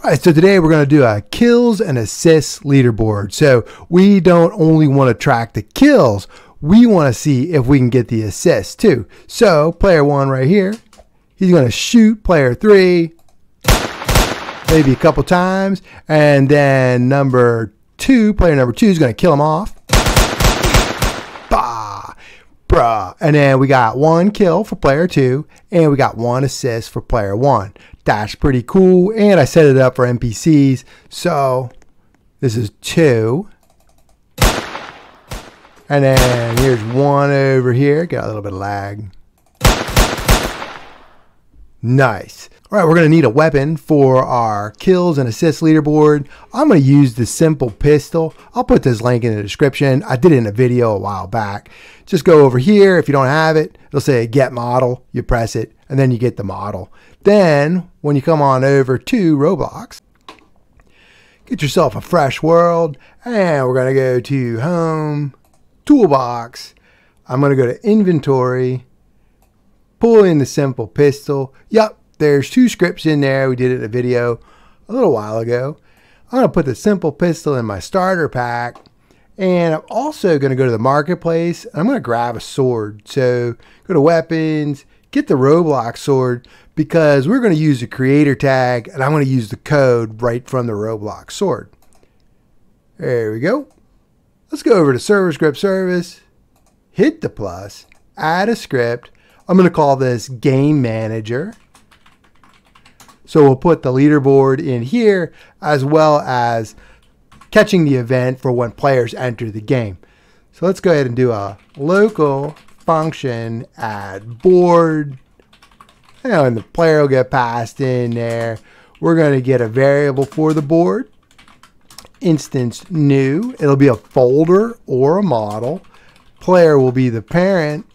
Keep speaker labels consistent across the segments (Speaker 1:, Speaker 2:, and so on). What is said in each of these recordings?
Speaker 1: All right, so today we're going to do a kills and assists leaderboard. So we don't only want to track the kills, we want to see if we can get the assists too. So player 1 right here, he's going to shoot player 3 maybe a couple times, and then player number 2 is going to kill him off. Bah, bruh. And then we got 1 kill for player 2, and we got 1 assist for player 1. That's pretty cool, and I set it up for NPCs. So this is 2, and then here's 1 over here. Got a little bit of lag. Nice. All right, we're going to need a weapon for our kills and assists leaderboard. I'm going to use the simple pistol. I'll put this link in the description. I did it in a video a while back. Just go over here. If you don't have it, it'll say get model. You press it, and then you get the model. Then when you come on over to Roblox, get yourself a fresh world, and we're going to go to home, toolbox. I'm going to go to inventory, pull in the simple pistol. Yep, there's 2 scripts in there. We did it in a video a little while ago. I'm going to put the simple pistol in my starter pack, and I'm also going to go to the marketplace. I'm going to grab a sword. So go to weapons, get the Roblox sword, because we're going to use the creator tag, and I'm going to use the code right from the Roblox sword. There we go. Let's go over to server script service, hit the plus, add a script. I'm going to call this game manager. So we'll put the leaderboard in here, as well as catching the event for when players enter the game. So let's go ahead and do a local function addBoard. And the player will get passed in there. We're going to get a variable for the board, Instance.new. It'll be a folder or a model. Player will be the parent.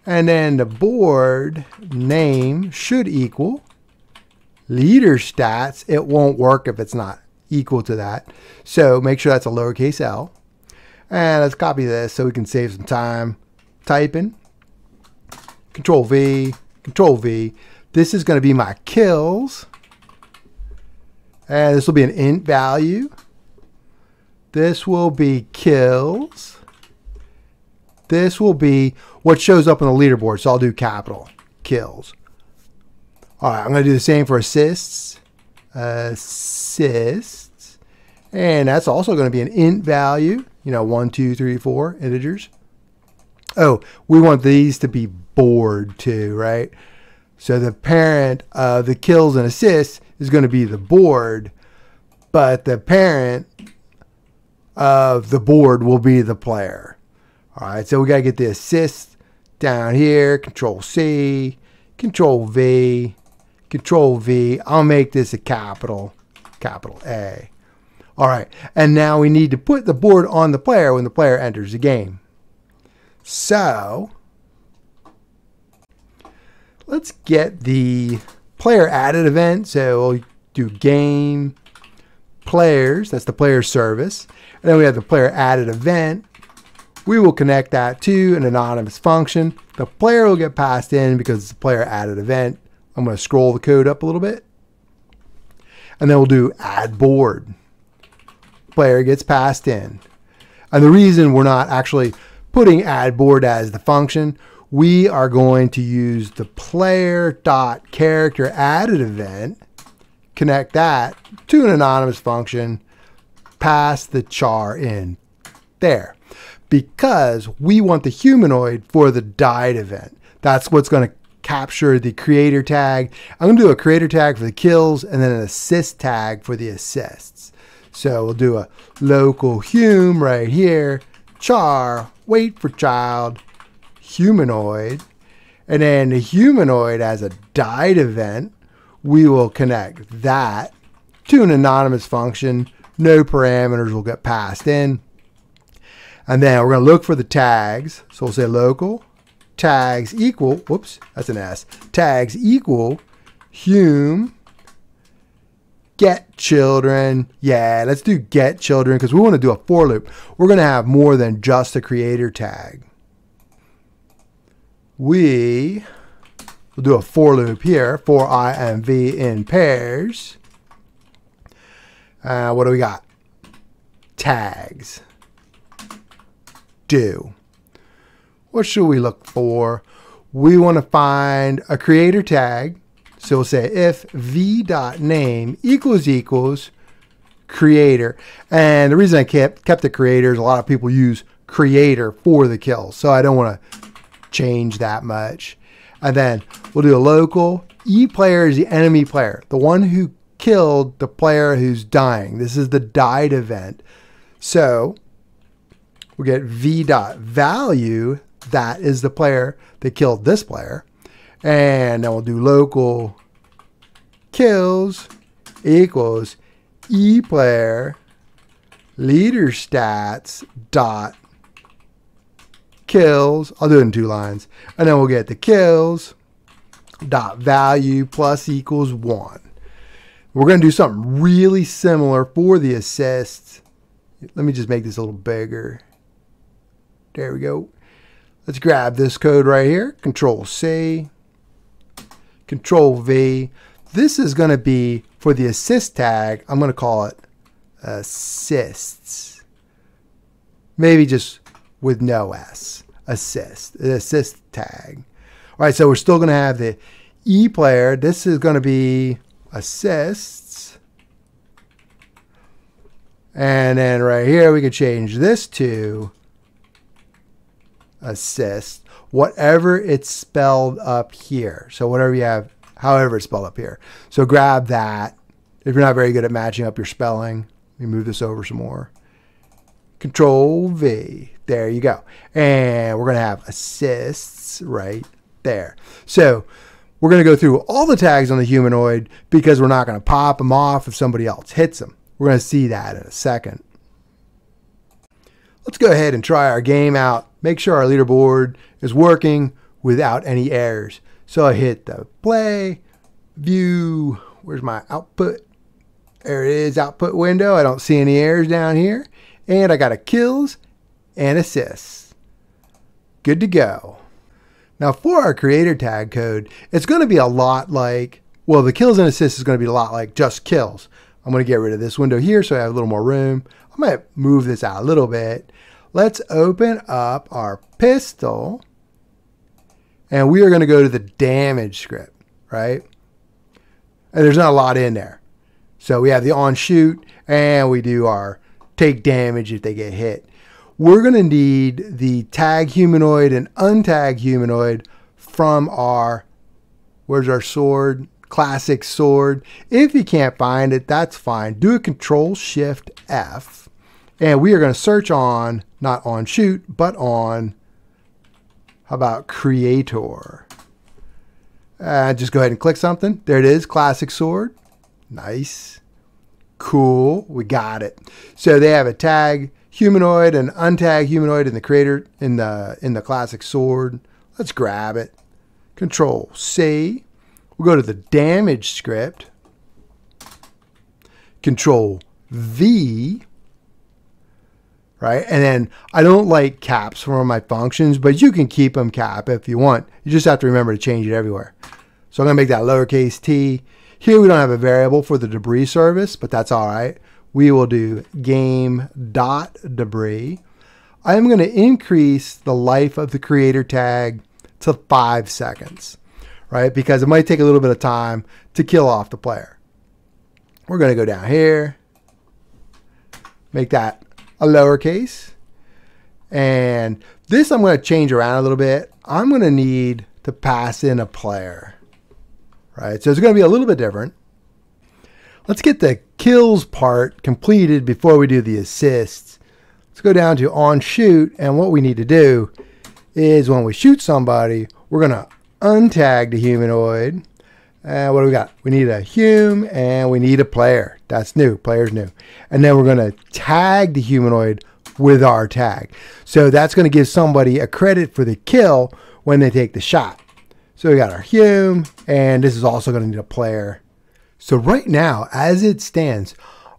Speaker 1: And then the board name should equal leader stats. It won't work if it's not equal to that. So make sure that's a lowercase l. And let's copy this so we can save some time typing. Control V, Control V. This is going to be my kills. And this will be an IntValue. This will be kills. This will be what shows up on the leaderboard. So I'll do capital kills. All right, I'm going to do the same for assists. Assists. And that's also going to be an IntValue. You know, 1, 2, 3, 4 integers. Oh, we want these to be board too, right? So the parent of the kills and assists is going to be the board, but the parent of the board will be the player. All right, so we got to get the assist down here. Control C, Control V, Control V. I'll make this a capital A. All right, and now we need to put the board on the player when the player enters the game. So let's get the player added event. So we'll do game players. That's the player service. And then we have the player added event. We will connect that to an anonymous function. The player will get passed in because it's a player added event. I'm going to scroll the code up a little bit. And then we'll do addBoard. Player gets passed in. And the reason we're not actually putting addBoard as the function, we are going to use the player.CharacterAdded event, connect that to an anonymous function, pass the char in there. Because we want the humanoid for the died event. That's what's going to capture the creator tag. I'm going to do a creator tag for the kills and then an assist tag for the assists. So we'll do a local hum right here, char, WaitForChild, humanoid, and then the humanoid as a died event, we will connect that to an anonymous function. No parameters will get passed in. And then we're going to look for the tags. So we'll say local tags equal, whoops, that's an S, tags equal hum GetChildren. Yeah, let's do GetChildren because we want to do a for loop. We're going to have more than just a creator tag. We will do a for loop here, for I and V in pairs. What do we got? Tags. Do. What should we look for? We want to find a creator tag. So we'll say if v.Name equals creator. And the reason I kept the creator is a lot of people use creator for the kill. So I don't want to change that much. And then we'll do a local. ePlayer is the enemy player, the one who killed the player who's dying. This is the died event. So we'll get v.Value. That is the player that killed this player. And then we'll do local kills equals ePlayer.leaderstats.Kills. I'll do it in 2 lines. And then we'll get the kills.Value plus equals 1. We're going to do something really similar for the assists. Let me just make this a little bigger. There we go. Let's grab this code right here. Control C, Control V. This is going to be for the assist tag. I'm going to call it assists. Maybe just with no S. Assist. The assist tag. All right, so we're still going to have the ePlayer. This is going to be assists. And then right here, we could change this to assist, whatever it's spelled up here. So whatever you have, however it's spelled up here. So grab that. If you're not very good at matching up your spelling, let me move this over some more. Control V. There you go. And we're going to have assists right there. So we're going to go through all the tags on the humanoid because we're not going to pop them off if somebody else hits them. We're going to see that in a second. Let's go ahead and try our game out. Make sure our leaderboard is working without any errors. So I hit the play, view, where's my output? There it is, output window. I don't see any errors down here. And I got a kills and assists. Good to go. Now for our creator tag code, it's going to be a lot like, well, the kills and assists is going to be a lot like just kills. I'm going to get rid of this window here so I have a little more room. I might move this out a little bit. Let's open up our pistol and we are going to go to the damage script, right? And there's not a lot in there. So we have the on shoot and we do our take damage if they get hit. We're going to need the tag humanoid and untag humanoid from our, where's our sword? Classic sword. If you can't find it, that's fine. Do a Control Shift F. And we are going to search on, not on shoot, but on, how about creator? Just go ahead and click something. There it is, classic sword. Nice. Cool. We got it. So they have a tag humanoid and untag humanoid in the creator, in the classic sword. Let's grab it. Control C. We'll go to the damage script. Control V. Right? And then I don't like caps for my functions, but you can keep them cap if you want. You just have to remember to change it everywhere. So I'm going to make that lowercase t. Here we don't have a variable for the debris service, but that's all right. We will do game.Debris. I'm going to increase the life of the creator tag to 5 seconds, right? Because it might take a little bit of time to kill off the player. We're going to go down here, make that a lowercase. And this I'm going to change around a little bit. I'm going to need to pass in a player, right? So it's going to be a little bit different. Let's get the kills part completed before we do the assists. Let's go down to on shoot. And what we need to do is when we shoot somebody, we're going to untag the humanoid. And what do we got? We need a hum and we need a player. That's new. Player's new. And then we're going to tag the humanoid with our tag. So that's going to give somebody a credit for the kill when they take the shot. So we got our hum, and this is also going to need a player. So right now, as it stands,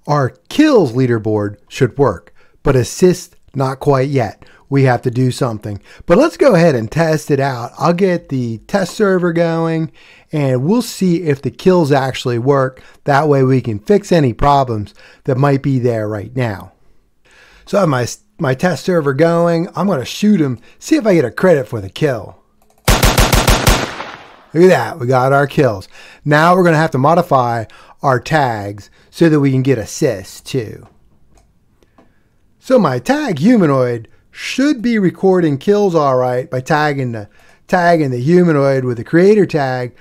Speaker 1: our kills leaderboard should work, but assist Not quite yet. We have to do something. But let's go ahead and test it out. I'll get the test server going and we'll see if the kills actually work. That way we can fix any problems that might be there right now. So I have my test server going. I'm going to shoot him, see if I get a credit for the kill. Look at that. We got our kills. Now we're going to have to modify our tags so that we can get assists too. So my tag humanoid should be recording kills all right by tagging the humanoid with the creator tag,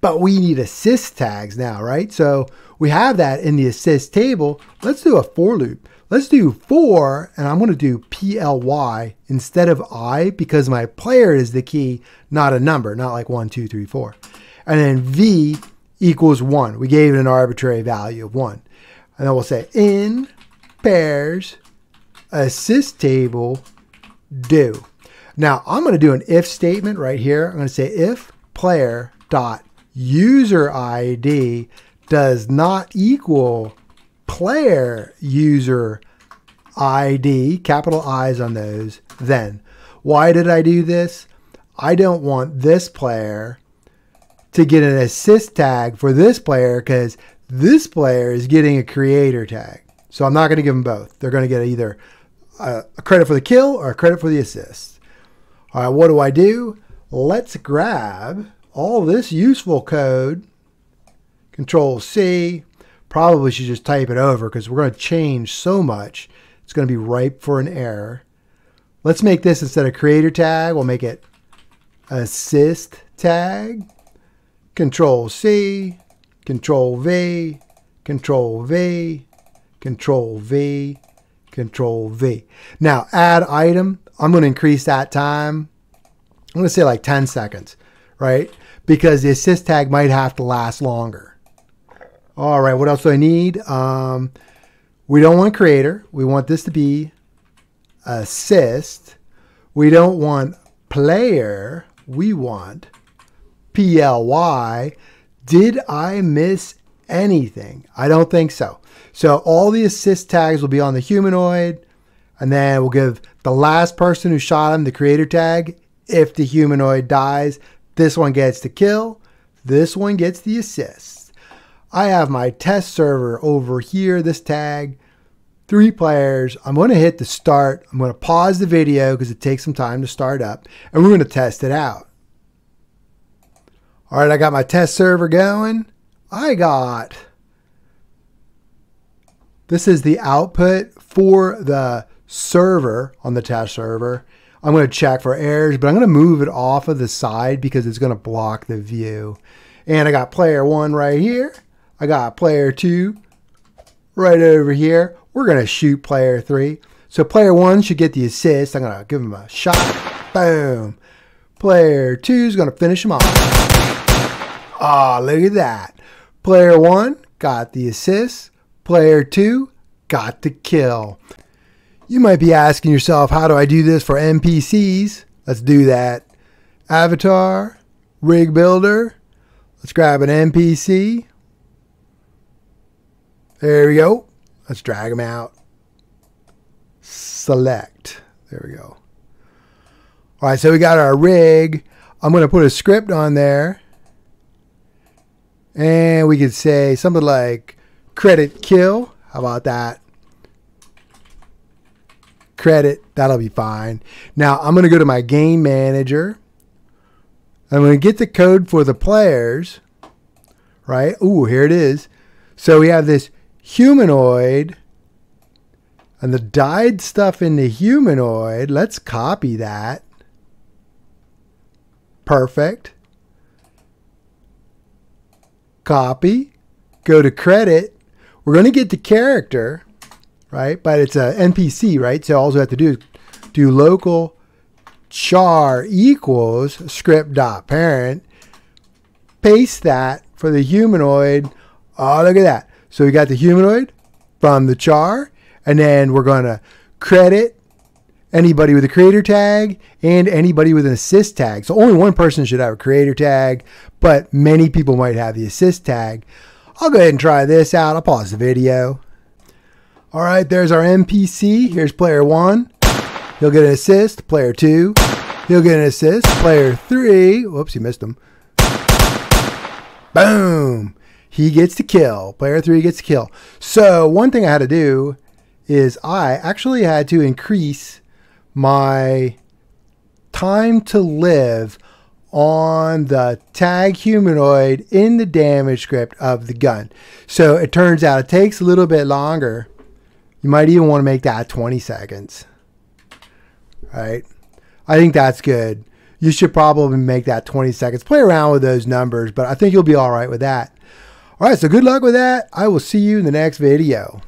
Speaker 1: but we need assist tags now, right? So we have that in the assist table. Let's do a for loop. Let's do for, and I'm going to do PLY instead of I because my player is the key, not a number, not like 1, 2, 3, 4. And then V equals 1. We gave it an arbitrary value of 1. And then we'll say in pairs assist table do. Now I'm going to do an if statement right here. I'm going to say if player.user ID does not equal player user ID, capital I's on those, then. Why did I do this? I don't want this player to get an assist tag for this player because this player is getting a creator tag. So I'm not going to give them both. They're going to get either a credit for the kill or a credit for the assist. All right, what do? Let's grab all this useful code, Control C. Probably should just type it over because we're going to change so much. It's going to be ripe for an error. Let's make this, instead of creator tag, we'll make it assist tag. Control C, Control V, Control V, Control V, Control V. Now add item. I'm going to increase that time. I'm going to say like 10 seconds, right? Because the assist tag might have to last longer. All right, what else do I need? We don't want creator. We want this to be assist. We don't want player. We want PLY. Did I miss anything? I don't think so. So all the assist tags will be on the humanoid, and then we'll give the last person who shot him the creator tag. If the humanoid dies, this one gets the kill. This one gets the assist. I have my test server over here, this tag, 3 players. I'm going to hit the start. I'm going to pause the video because it takes some time to start up, and we're going to test it out. All right, I got my test server going. This is the output for the server on the test server. I'm going to check for errors, but I'm going to move it off of the side because it's going to block the view. And I got player 1 right here. I got player 2 right over here. We're going to shoot player 3. So player 1 should get the assist. I'm going to give him a shot. Boom. Player 2 is going to finish him off. Oh, look at that. Player 1 got the assist. Player 2 got the kill. You might be asking yourself, how do I do this for NPCs? Let's do that. Avatar, rig builder. Let's grab an NPC. There we go. Let's drag them out. Select. There we go. All right, so we got our rig. I'm going to put a script on there. And we could say something like credit kill. How about that? Credit. That'll be fine. Now I'm going to go to my game manager. I'm going to get the code for the players. Right? Ooh, here it is. So we have this humanoid and the dyed stuff in the humanoid. Let's copy that. Perfect. Copy. Go to credit. We're going to get the character, right? But it's an NPC, right? So all we have to do is do local char equals script.Parent. Paste that for the humanoid. Oh, look at that. So we got the humanoid from the char, and then we're going to credit anybody with a creator tag and anybody with an assist tag. So only one person should have a creator tag, but many people might have the assist tag. I'll go ahead and try this out. I'll pause the video. All right, there's our NPC. Here's player 1. He'll get an assist, player 2. He'll get an assist, player 3. Whoops, he missed him. Boom. He gets to kill. Player 3 gets to kill. So one thing I had to do is I actually had to increase my time to live on the tag humanoid in the damage script of the gun. So it turns out it takes a little bit longer. You might even want to make that 20 seconds. Right? I think that's good. You should probably make that 20 seconds. Play around with those numbers, but I think you'll be all right with that. All right, so good luck with that. I will see you in the next video.